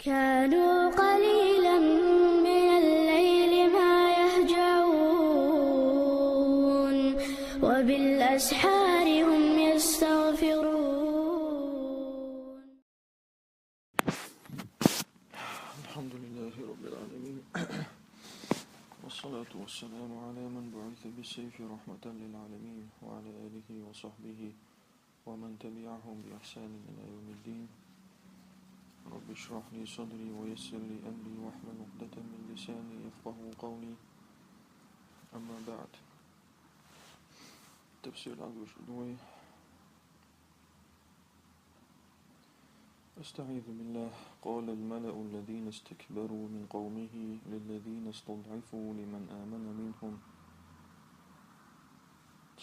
كانوا قليلا من الليل ما يهجعون وبالأسحار هم يستغفرون. الحمد لله رب العالمين والصلاة والسلام على من بعث بالسيف رحمة للعالمين وعلى آله وصحبه ومن تبعهم بإحسان إلى يوم الدين. رب اشرح لي صدري ويسر لي أمري واحلل عقدة من لساني يفقهوا قولي. أما بعد، تفسير العذر الشدوي. أستعيذ بالله. قال الملأ الذين استكبروا من قومه للذين استضعفوا لمن آمن منهم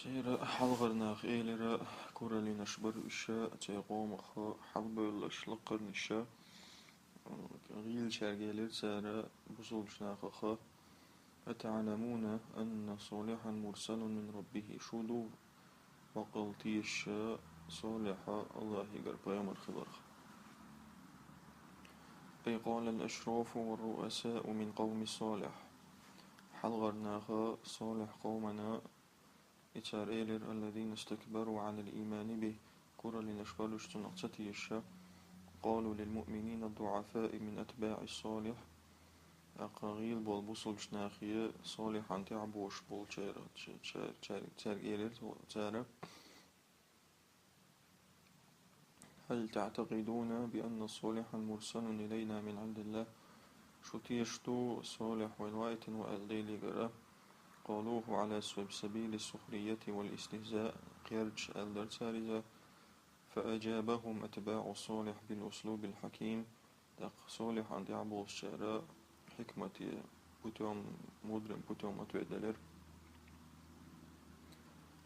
تيرا حلغرناخ إيلرا كورا لنشبر إشاء تيقوم خا حلب الأشلقر نشاء غيل شارجيلر سارا بصول شناخ خا أتعلمون أن صالحا مرسل من ربه شدو وقلتي الشاء صالحا الله قربا مرخضر. أي قال الأشراف والرؤساء من قوم صالح حلغرناخا صالح قومنا إتاريلر الذين استكبروا عن الإيمان به كرة لنشبالش تنقصتي الشا. قالوا للمؤمنين الضعفاء من أتباع الصالح أقاغيل بالبصل شناخية صالح عن تعبوش بول تارا. هل تعتقدون بأن صالحا مرسل إلينا من عند الله شتيشتو صالح والوايت وألديل قرأ. قالوه على سبيل السخرية والاستهزاء قيرج الدرسارزة. فأجابهم أتباع الصالح بالأسلوب الحكيم صالح عند عبو الشعراء حكمة بتوم مدرم بتوم أتويدلر.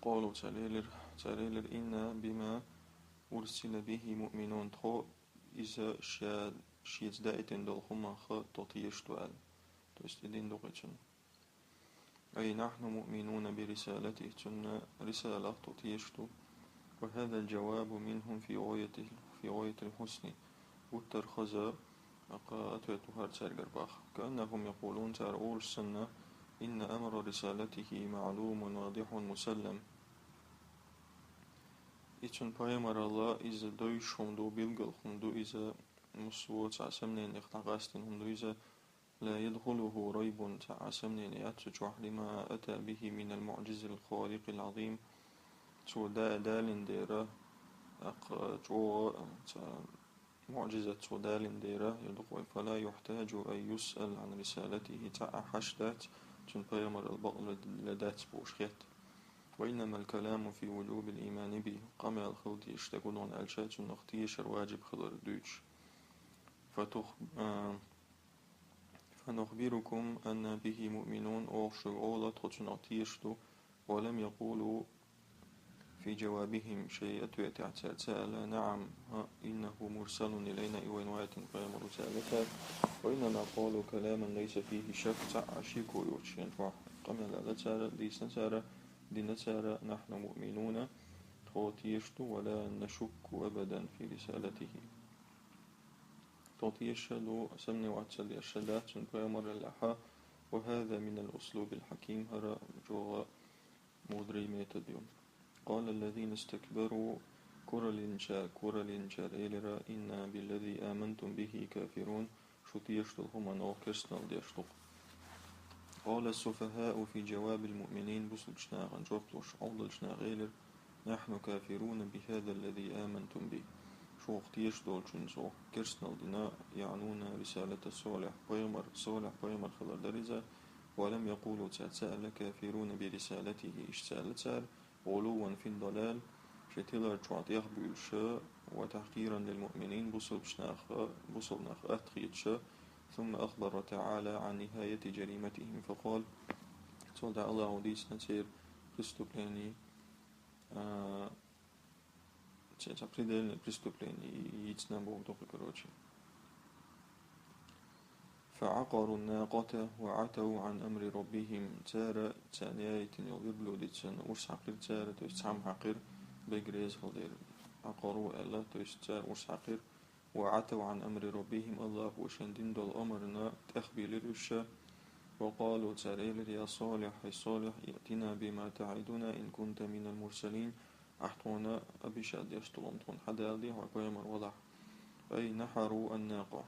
قالوا تاليلر إنا بما أرسل به مؤمنون تخو إذا شيز دائتين دولهما خا تطيشتوال توستدين دوغيشن. أي نحن مؤمنون برسالته تنا رسالة تطيشتو. وهذا الجواب منهم في غاية الحسن والترخزة أتويتها تارجرباخ كأنهم يقولون تارول السنة إن أمر رسالته معلوم واضح مسلم. إتشن بايمر الله إذا دوش هم دو بيلغل هم دو إذا مصوت عسمنين اختغاستين هم دو إذا لا يدخله ريب تعسمنين يتجوح لما أتى به من المعجز الخارق العظيم تو دالين ديرا جو معجزة تو دالين ديرا يدخل فلا يحتاج أن يسأل عن رسالته حشدات تن بايمر البقل لدات بوشخيت. وإنما الكلام في وجوب الإيمان به قام الخلط يشتكون ألشات النختيش الواجب خضر دوش. فنخبركم أن به مؤمنون أوشو أولا تغتنعتيشتو ولم يقولوا في جوابهم شيء سأل نعم إنه مرسل إلينا إوينوات قيام رسالتها. وإنما قالوا كلاما ليس فيه شك تعشيكو يوشين قام الألتسارة ليسنسارة لنسارة نحن مؤمنون توتيشتو ولا نشك أبدا في رسالته. توتيشلو سمني وعتسل الشدات سنقيمر اللحا. وهذا من الأسلوب الحكيم هرا جوغا مودري ميتديوم. قال الذين استكبروا كورا لنشار إلرا إنا بالذي آمنتم به كافرون شتيشتلهم أنو كرسنال ديشتل. قال السفهاء في جواب المؤمنين بسلشنا عن جوفتوش عوضلشنا غيلر نحن كافرون بهذا الذي آمنتم به شو اختيش دولشن سو كرسنال دينا يعنون رسالة الصالح بايمر خلال درزة. ولم يقولوا تسأل كافرون برسالته اشتسال غلوا في الضلال شتيلر تعطيه بيلشا وتحقيرا للمؤمنين بصلناخ أتخيتشا. ثم أخبر تعالى عن نهاية جريمتهم فقال صلى الله ديس نسير برستوبليني تسابريدل برستوبليني يتنبو دوقي. فعقروا الناقة وعتوا عن أمر ربهم تارا تانيات يغيرلو ديتسن ورس حقير تارا تويستعم حقير بجريز هالدير عقروا ألا تويستار ورس حقير وعتوا عن أمر ربهم الله وشندين دول أمرنا تأخبي للرشا وقالوا تسأل يا صالح يا صالح ائتنا بما تعدنا إن كنت من المرسلين أحطونا أبشاد يشتلون حدالي وقيمر وضح أي نحروا الناقة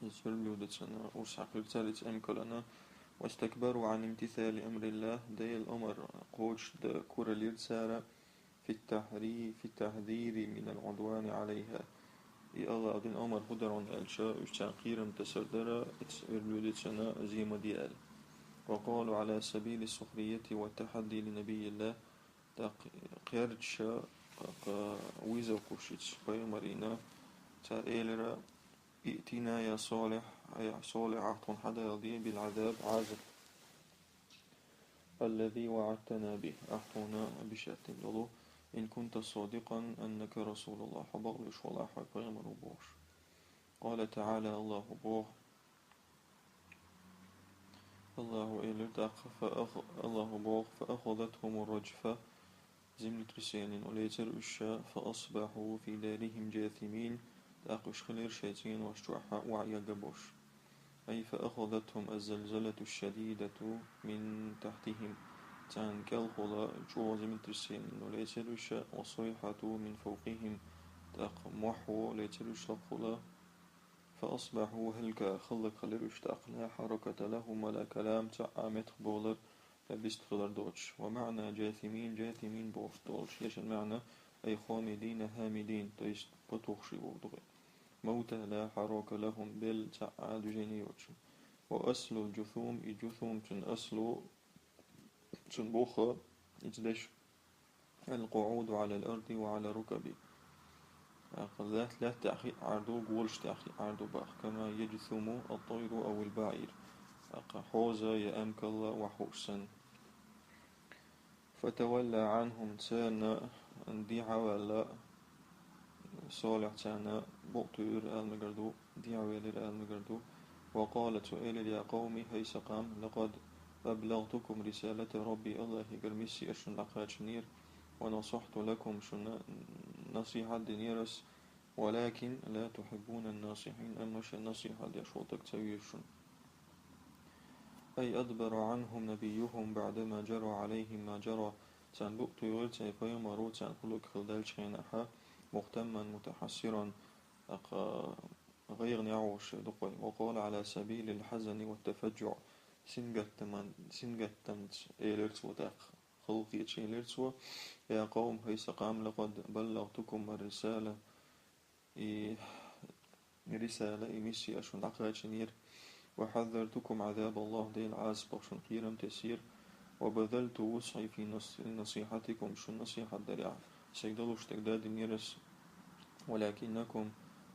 يسرلوا دتسنا وسعقل تالت أمكلنا واستكبروا عن امتثال أمر الله دي الأمر قوش دا كورالير سارة في التحذير من العدوان عليها إي الله أدين أمر هدرون ألشاء وشاقيرم تسردرة اتسرلوا دتسنا زيما ديال وقالوا على سبيل السخرية والتحدي لنبي الله قيرتشا ويزا كوشيتش بيمرينا تائلرا ائتنا يا صالح يا صالح أعطون حدا يضي بالعذاب عازب الذي وعدتنا به أعطونا بشأت الله إن كنت صادقا أنك رسول الله حبغلش ولا حقيم ربوش قال تعالى الله بوح الله إلتاق الله بوح فأخذتهم الرجفة زمن ترسين وليتر الشاء فأصبحوا في دارهم جاثمين تأقش خلير شيتين واشتوحا وعيا قبوش أي فأخذتهم الزلزلة الشديدة من تحتهم تان كالخلا جوز من ترسين وليتر الشاء وصيحة من فوقهم تأق محو ليتر الشاء فأصبحوا هلك خلق خلير اشتاق لا حركة لهم ولا كلام تعامت بولر لبست خلر دوتش ومعنى جاثمين بوف دوتش ليش المعنى أي خامدين هامدين تيست بطوخشي بودغي موتى لا حركة لهم بل تعاد جنيوتش وأصل الجثوم الجثوم تن أصل تن بوخة إجدش القعود على الأرض وعلى ركبه ذات لا تأخي عردو قولش تأخي عردو باخ كما يجثم الطير أو البعير حوزة يا أمك الله وحوسا فتولى عنهم تانا ديعا ولا صالح تانا بطير المقردو ديعا ويلر المقردو وقالت إلي يا قومي هيس قام لقد أبلغتكم رسالة ربي الله قرمسي أشن لقاتشنير ونصحت لكم شن نصيحة دنيرس ولكن لا تحبون الناصحين أمش النصيحة يشوطك تسويشن أي أدبر عنهم نبيهم بعدما جرى عليهم ما جرى تان بؤتو يولتي فيمرو تان خلق خلدال شينحا مهتما متحسرا غير نعوش دقوي وقال على سبيل الحزن والتفجع سنجتمت إيلرتو داق خلقي تشيلرتو يا قوم هيس قام لقد بلغتكم الرسالة رسالة إميسي أشون عقاتشنير وحذرتكم عذاب الله دي العاصب وشن قيرم تسير وبذلت وسعي في نصيحتكم شن نصيحة دريع سيدلوش تقداد نيرس ولكنكم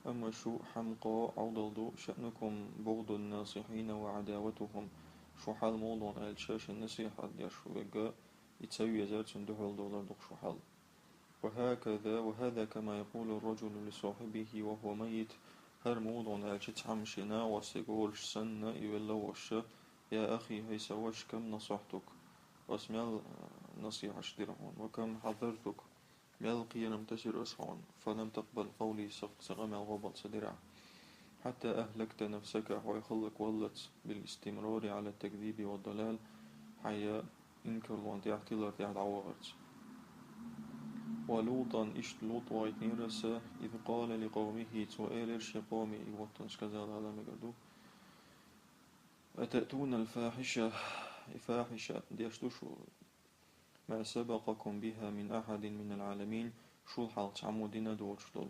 أما شو حمقى عضلدو شأنكم بغض الناصحين وعداوتهم شو حال موضوع الشاش النصيحة ديال شو بقى يتسوي زار $2 دوك شو حال وهذا كما يقول الرجل لصاحبه وهو ميت هر موضوع الشتحمشنا وسيقولش سنة يولوش يا أخي هيس وش كم نصحتك واسمع نصيحة شدرهون وكم حذرتك يلقي لم تسر أسعون فلم تقبل قولي سغم الغبط صدرع حتى أهلكت نفسك ويخلق ولت بالاستمرار على التكذيب والضلال حيا إنكر وانت احتلر تحت عوغرت ولوطا إشت لوط وايتنيرس إذ قال لقومه تؤالرش قومي إيوطنش كذا على مقردو أتأتون الفاحشة ديشتوشو ما سبقكم بها من أحد من العالمين شو الحال تعمودين دوشتول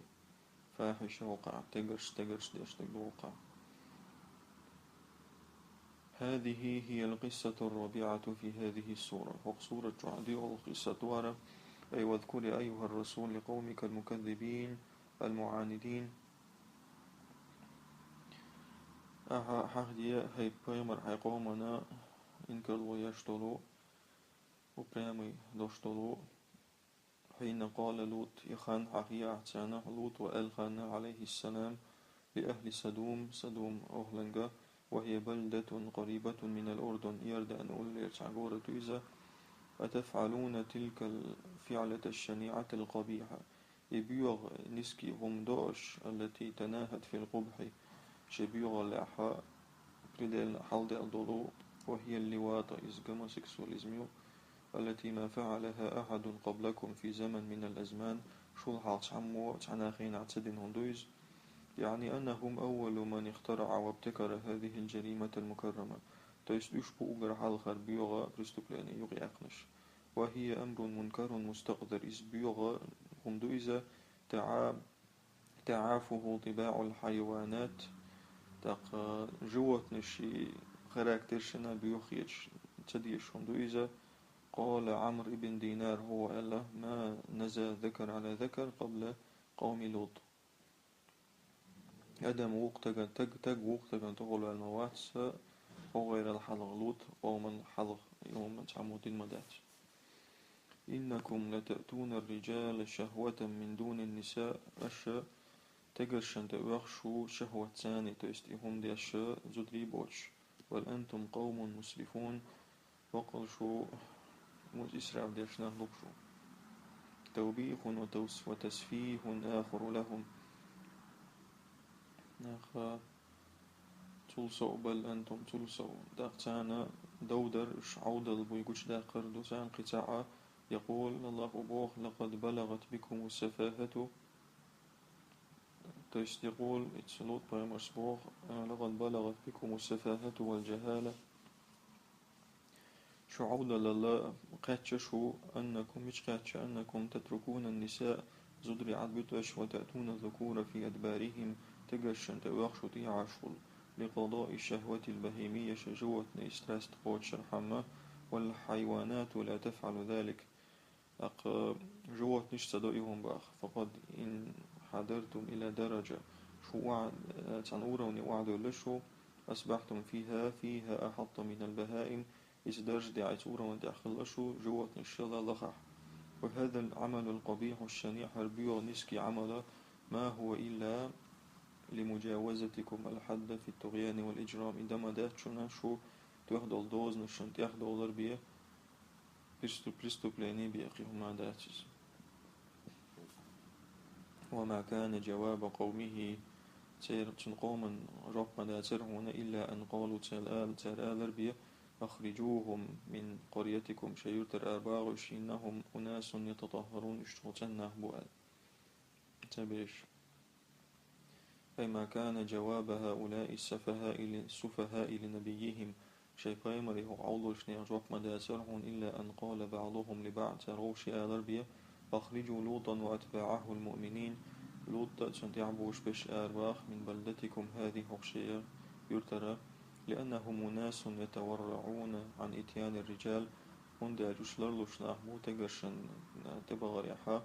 فاحشة وقع تقرش ديشتك وقع هذه هي القصة الرابعة في هذه السورة وقصورة جعدي والقصة وارا أي واذكر أيها الرسول لقومك المكذبين المعاندين حقدي هاي بريمر هاي قومنا إنك الويشتلو وبريمي دوشتلو حين قال لوط يخان حقيا اعتانا لوط وألخان عليه السلام لأهل سدوم أهلنغا وهي بلدة قريبة من الأردن يرد أن أولي تعقورة إذا أتفعلون تلك الفعلة الشنيعة القبيحة يبيغ نسكي هم دوش التي تناهت في القبح شبيغ لأحا بريدل حلد الضلو وهي اللواط إزجما سكسواليزميو التي ما فعلها أحد قبلكم في زمن من الأزمان شلحا تعمو تعناخين عتدين هندويز يعني أنهم أول من اخترع وابتكر هذه الجريمة المكرمة تيسدوشبو أجر حالخر بيوغا برستوبلاني يغي أقنش وهي أمر منكر مستقدر إز بيوغا هندويزة تعافه طباع الحيوانات تاق جوت نشي خراكترشنا بيوخيش تديش هندويزة قال عمرو بن دينار هو ألا ما نزى ذكر على ذكر قبل قوم لوط أدم وقتك تق وقتك تقول الموات أو غير الحلق لوط أو من حلق يوم تعمود المدات إنكم لتأتون الرجال شهوة من دون النساء أشا تقرشن تأخشو شهوة ثاني تستيهم دي أشا زدري بوش بل أنتم قوم مسرفون وقل شو إسراف دي أشناه لبشو توبيخ وتسفيه آخر لهم ناخا تلسو بل أنتم تلسو داقتانا دودر عودل بيقوش داقر دوسان قطاعة يقول الله أبوخ لقد بلغت بكم السفاهة يقول اتسلوت بيمسبوخ لقد بلغت بكم السفاهة والجهالة شو عودة لله قاتششو أنكم مش قاتش أنكم تتركون النساء زدري عدبتش وتأتون الذكور في أدبارهم تقشن تواخشو تيعاشول لقضاء الشهوة البهيمية شجوة إستراست قوت شرحمة والحيوانات لا تفعل ذلك جوة نش تدائهم باخ فقد إن حضرتم إلى درجة شو وعد تنوروني وعدوا لشو أصبحتم فيها أحط من البهائم إذ درج دي عيتورا ودي أخلشو جوة نشلا لخح وهذا العمل القبيح الشنيع هربيو نسكي عمل ما هو إلا لمجاوزتكم الحد في الطغيان والإجرام عندما دات شنا شو تاخدو الدوز نشن تاخدو الأربية برستو بلاني بيقيهم ما داتز وما كان جواب قومه تيرتن قوما رب داترهون إلا أن قالوا تلال بيه أخرجوهم من قريتكم شيوتر أرباغش إنهم أناس يتطهرون اشتغلنا بؤال تبريش فما كان جواب هؤلاء السفهاء لنبيهم شي قيمره عوضش نيجوك مداترهم إلا أن قال بعضهم لبعض تروش آلربية أخرجوا لوطا وأتباعه المؤمنين لوط تنتعبوش بش أرباخ من بلدتكم هذه هقشية يرترى لأنهم أناس يتورعون عن إتيان الرجال هند أجوش لرلوش نحبو تقرشن تبغى ريحا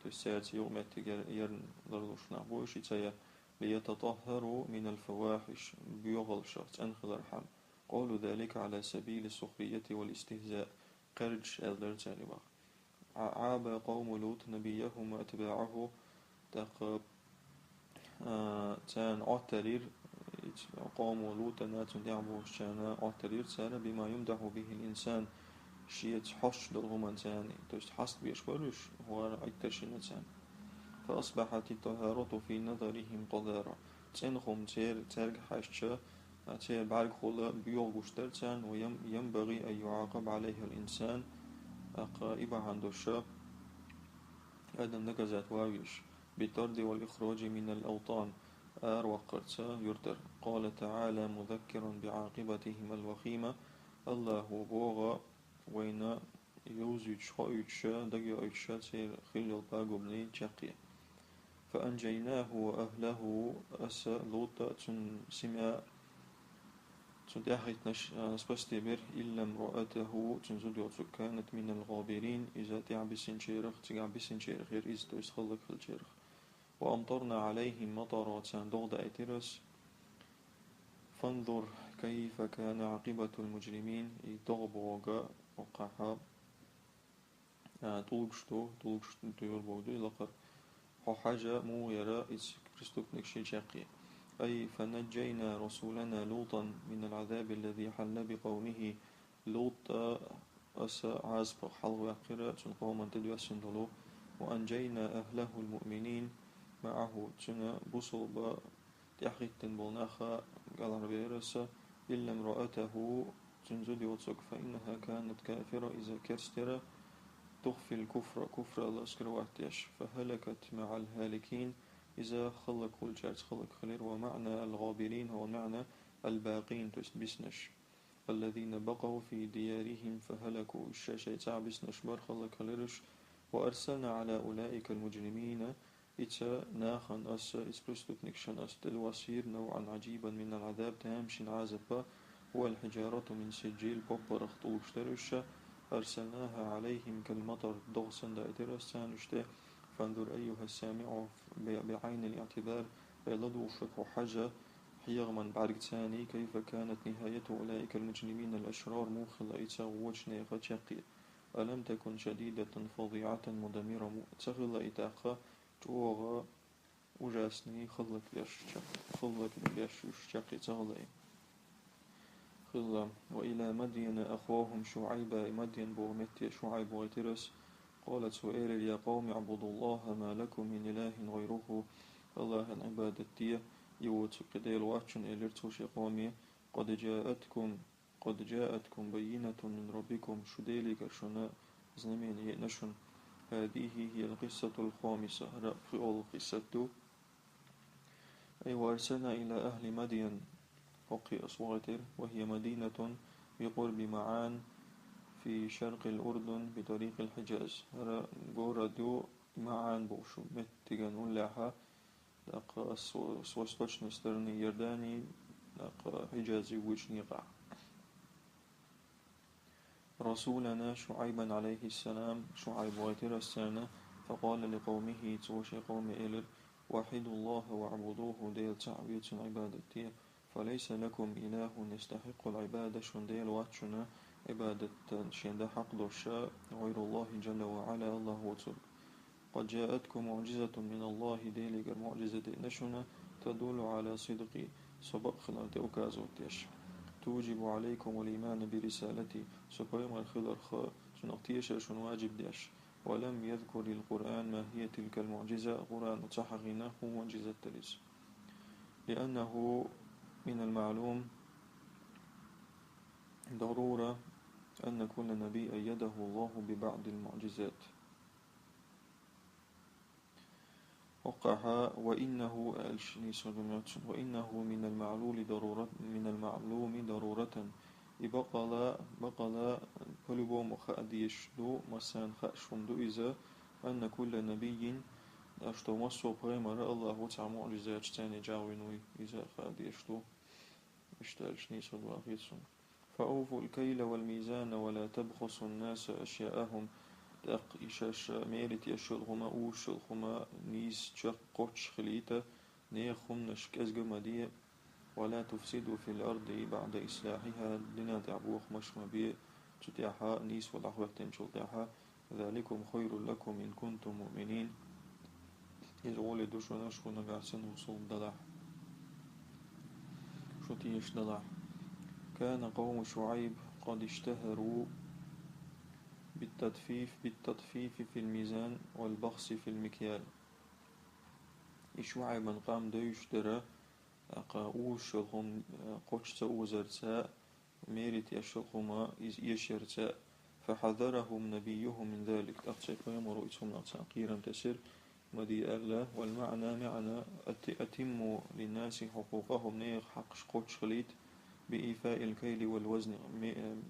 تسيات يوم يرن لرلوش نحبو شتايا ليتطهروا من الفواحش بيغل شخص أنخل الرحم قالوا ذلك على سبيل السخرية والاستهزاء قرج ألدر تانبا عاب قوم لوط نبيهم وأتباعه تق تان أعترير قوم لوط ناتن يعبو شانا أعترير تانا بما يمدح به الإنسان شيء حش دلغمان تاني توست حست بيشبرش هو أكتشن تاني فأصبحت الطهارة في نظرهم قذارة تنخم ترق حشة تير بعرق خلا بيوغوش ترتان وينبغي أن يعاقب عليها الإنسان إبا عنده الشاب أدن نكزات واويش بالطرد والإخراج من الأوطان وقرت يرتر قال تعالى مذكرا بعاقبتهم الوخيمة الله بوغا وين يوزيج خايتش دقي ايتش تير خلي الباقو بني تشقيه فأنجيناه وأهله أسا لوطا سمع تداخل نسبستبر إلا امرأته تنزل كانت من الغابرين إذا تعبسين شيرخ تعبسين شيرخ غير إذا تسخلق الشيرخ وأمطرنا عليهم مطرات دوغد أيترس فانظر كيف كان عاقبة المجرمين يتغبوغا وقعها طولقشتو يربودو لقر حاجة مو يرى إس كريستوف نكشي شاقي أي فنجينا رسولنا لوطا من العذاب الذي حل بقومه لوط أسا عازب حلو قراءة قوما تدوى سندلو وأنجينا أهله المؤمنين معه تنا بصلب تحقيق بولناخا قال ربيرس إلا امرأته تنزل وتسك فإنها كانت كافرة إذا كرسترة تخفي الكفر كفر الله سكرواتيش فهلكت مع الهالكين إذا خلق الجارس خلق خلير. ومعنى الغابرين هو معنى الباقين بسنش الذين بقوا في ديارهم فهلكوا الشاشة تعب بسنش بار خلق خليرش. وأرسلنا على أولئك المجرمين إتا ناخن أس إسبرستوت نكشن أس الوصير نوعا عجيبا من العذاب تامشن عازبا هو الحجارة من سجيل بوبر اختلوش أرسلناها عليهم كالمطر ضغصا دائرة نشته. فانظر أيها السامع بعين الاعتبار بيلدو فك حاجة حيغمن بعد ثاني كيف كانت نهاية أولئك المجرمين الأشرار موخل إتا وجني غتشقي. ألم تكن شديدة فظيعة مدمرة تغل إتاقا جوغا وجاسني خلق ليش شقي تغلي خلا. وإلى مدين أخوهم شعيبا مدين بومتي شعيب ويترس قالت سؤال يا قوم اعبدوا الله ما لكم من إله غيره. الله العبادة يوتك ديل واتشن إلرتوش قومي قد جاءتكم بينة من ربكم شديلك شنا زمين نشن. هذه هي القصة الخامسة رأف القصة أي وأرسلنا إلى أهل مدين فوق أصواتر وهي مدينة بقرب معان في شرق الأردن بطريق الحجاز. دو معان بوشو متغن لها دق سوستوش نسترني يرداني دق حجازي وجنيقع. رسولنا شعيبا عليه السلام شعيب واتر السنة فقال لقومه توشي قوم إلر وحدوا الله واعبدوه ديل تعبية عبادتي فليس لكم إله يستحق العبادة شنديل واتشنا عبادة شند حق دوشا غير الله جل وعلا الله وتر. قد جاءتكم معجزة من الله ديلك المعجزة نشنا تدل على صدق سبق خلال أوكازوتيش توجب عليكم الإيمان برسالتي سقيم الخضر سنقتيش شن واجب ديش. ولم يذكر القرآن ما هي تلك المعجزة قرآن تحقناه معجزة تلس لأنه من المعلوم ضرورة أن كل نبي أيده الله ببعض المعجزات وقعها. وإنه من المعلوم ضرورة بقلا كلبو مخاديش دو مسان خاشون إذا أن كل نبي أشتو مصو بريمر الله تعالى معجزات تاني جاوينوي إذا خاديش دو اشتالش نيسو الواقيسون. فأوفوا الكيل والميزان ولا تبخسوا الناس أشياءهم دق إشاش ميرت يشلهما أوشلهما نيس جق قوش خليتا نيخم نشك أزقمدية ولا تفسدوا في الأرض بعد إصلاحها لنا تعبوخ مشما بي تتيحا نيس والأحوال تنشلتها ذلكم خير لكم إن كنتم مؤمنين. إذ ولدوا شنشكو نقاسن وصول دلح شتيش دلح. كان قوم شعيب قد اشتهروا بالتطفيف في الميزان والبخس في المكيال. شعيب من قام ديش درا أقاوش لهم قوش وزرتاء ميرت يشلهما يشرتاء فحذرهم نبيهم من ذلك أخشى يمر إسهم تأقيرا تسر مدي أغلى. والمعنى معنى أتم للناس حقوقهم نيخ حق قوش خليت بإيفاء الكيل والوزن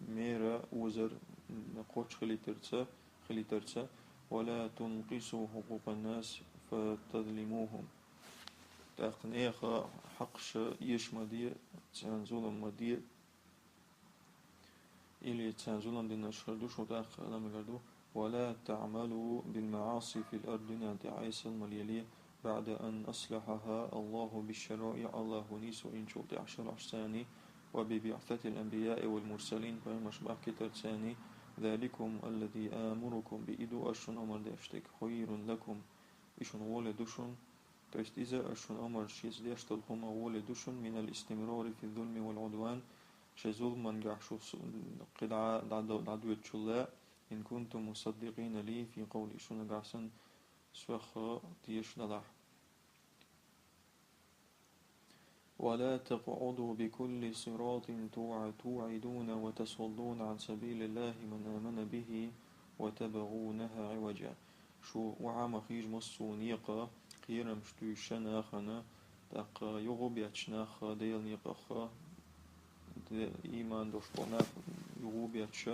ميرا وزر قوش خليترتا ولا تنقصوا حقوق الناس فتظلموهم تأقنيخ حقش يش مدير تنزول مدير إلي تنزول دين الشردوش وتأخ لمجردو. ولا تعملوا بالمعاصي في الأرض نادي عيسى المليلية بعد أن أصلحها الله بالشرائع الله نيس إن شوط عشر ثاني وببعثة الأنبياء والمرسلين فمشبع كتر ثاني. ذلكم الذي آمركم بإدو أشن أمر داشتك خير لكم إشن ولدشن تست إذا أشن أمر شيز داشتلهم ولدشن من الاستمرار في الظلم والعدوان شظلم من جعشو قدعة دعدو يتشلاء إن كنتم مصدقين لي في قول إشن جعسن سوخ تيش نلح. ولا تقعدوا بكل صراط توعدون وتصدون عن سبيل الله من آمن به وتبغونها عوجا. شو وعام خيج مصو نيقا قيرم شتو شناخنا تق يغب يتشناخ ديل نيقا إيمان دوش بناخ يغب يتش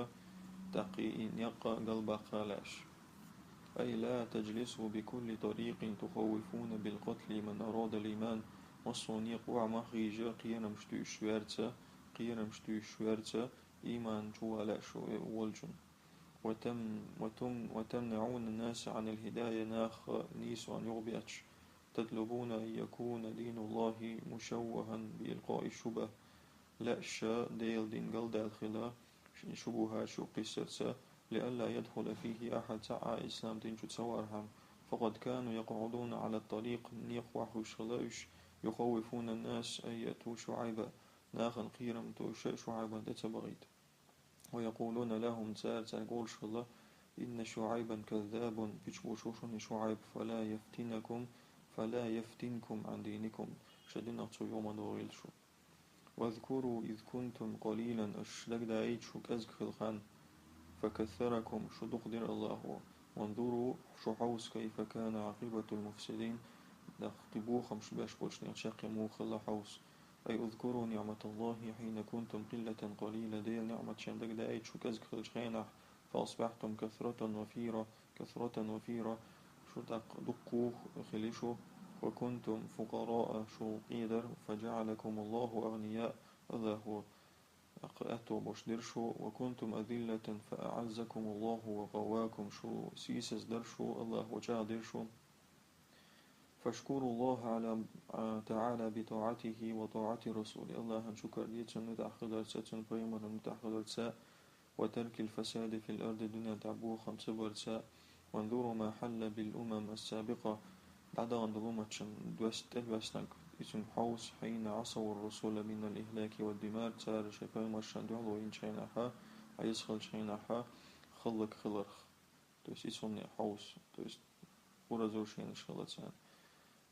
تقي نيقا قلبا قالاش. أي لا تجلسوا بكل طريق تخوفون بالقتل من أراد الإيمان مصونيق وعما خيجا قيرم شتو شويرتا إيمان شو على شو والجن وتمنعون الناس عن الهداية ناخ نيس عن يغبيتش تطلبون أن يكون دين الله مشوها بإلقاء الشبه لا شا ديل دين قلد الخلا شبهها شو قصرتا لئلا يدخل فيه أحد سعى إسلام دين تسوارهم فقد كانوا يقعدون على الطريق نيق وحوش خلاش يخوفون الناس أن يأتوا شعيبا ناخن قيرم توشاء شعيبا تتبغيت ويقولون لهم تقول شلا إن شعيبا كذاب بيشوشوشن شعيب فلا يفتنكم عن دينكم شدنا يوم دوريل شو. واذكروا إذ كنتم قليلا أشلك دايت شو كزك الخان فكثركم شو دقدر الله وانظروا شو حوس كيف كان عاقبة المفسدين نخطبوخم شباش بوشني شاقي موخ الله حوس. أي اذكروا نعمة الله حين كنتم قلة قليلة ديل نعمة شندك دايت شو كزك خلجخينح فأصبحتم كثرة وفيرة شو دقوخ خليشو وكنتم فقراء شو قيدر فجعلكم الله أغنياء هذا هو أقأتوا بشدرشو وكنتم أذلة فأعزكم الله وقواكم شو سيسس درشو الله وجادرشو فاشكروا الله على تعالى بطاعته وطاعة رسوله الله شكر ديتن نتأخذ ساتن قيمة نتأخذ ساء وترك الفساد في الأرض دون تعبو 5 برساء. وانظروا ما حل بالأمم السابقة بعد أن ظلمت دوستنك اسم حوس حين عصوا الرسول من الإهلاك والدمار تار شفاء مرشان دعلو إن شيناها عيسخل شيناها خلق خلرخ توس اسمني حوس توس ورزو شين شغلتان.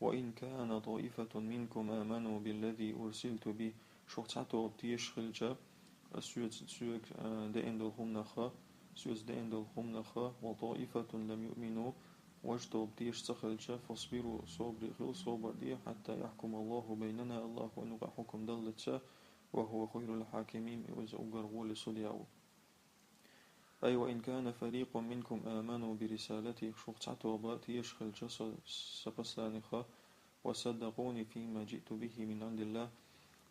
وإن كان طائفة منكم آمنوا بالذي أرسلت به شوتاتو تيش خلجة سويت دين دلهم نخا وطائفة لم يؤمنوا واجتو بتيش سخلجة فاصبروا صبر دي حتى يحكم الله بيننا الله ونقع حكم دلتشا وهو خير الحاكمين وإذا أقرغول صديعو. أي وإن كان فريق منكم آمنوا برسالتي شوتاتو باتيش خلجة سبسلانخا وصدقوني فيما جئت به من عند الله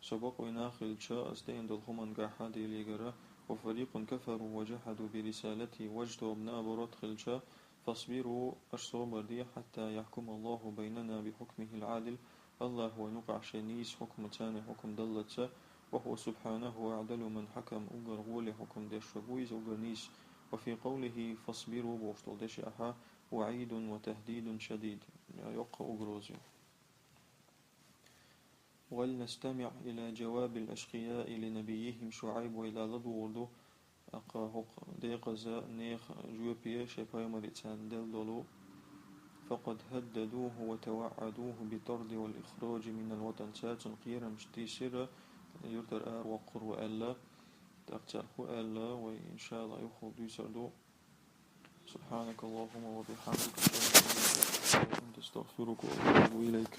سبقوا ناخل شاء أستين دلهم قاحد ليقرا وفريق كفروا وجحدوا برسالتي واجتوا ابناء برد خلشا فاصبروا أشصوبر دي حتى يحكم الله بيننا بحكمه العادل الله هو نقع شنيس حكم تاني حكم دلتسا وهو سبحانه أعدل من حكم أقر غولي حكم ديش شبويز أقر نيس. وفي قوله فاصبروا بوشتل ديش أحا وعيد وتهديد شديد يقع أقروزي. ولنستمع إلى جواب الأشقياء لنبيهم شعيب وإلى لدوردو أقاهق ديقزا نيخ جوبيا شفاي مريتان دلدلو فقد هددوه وتوعدوه بالطرد والإخراج من الوطن سات قيرا مشتي سر يرتر وقر وألا تقترخ ألا وإن شاء الله يخرج يسردو. سبحانك اللهم وبحمدك أشهد أن لا إله إلا أنت أستغفرك وأتوب إليك.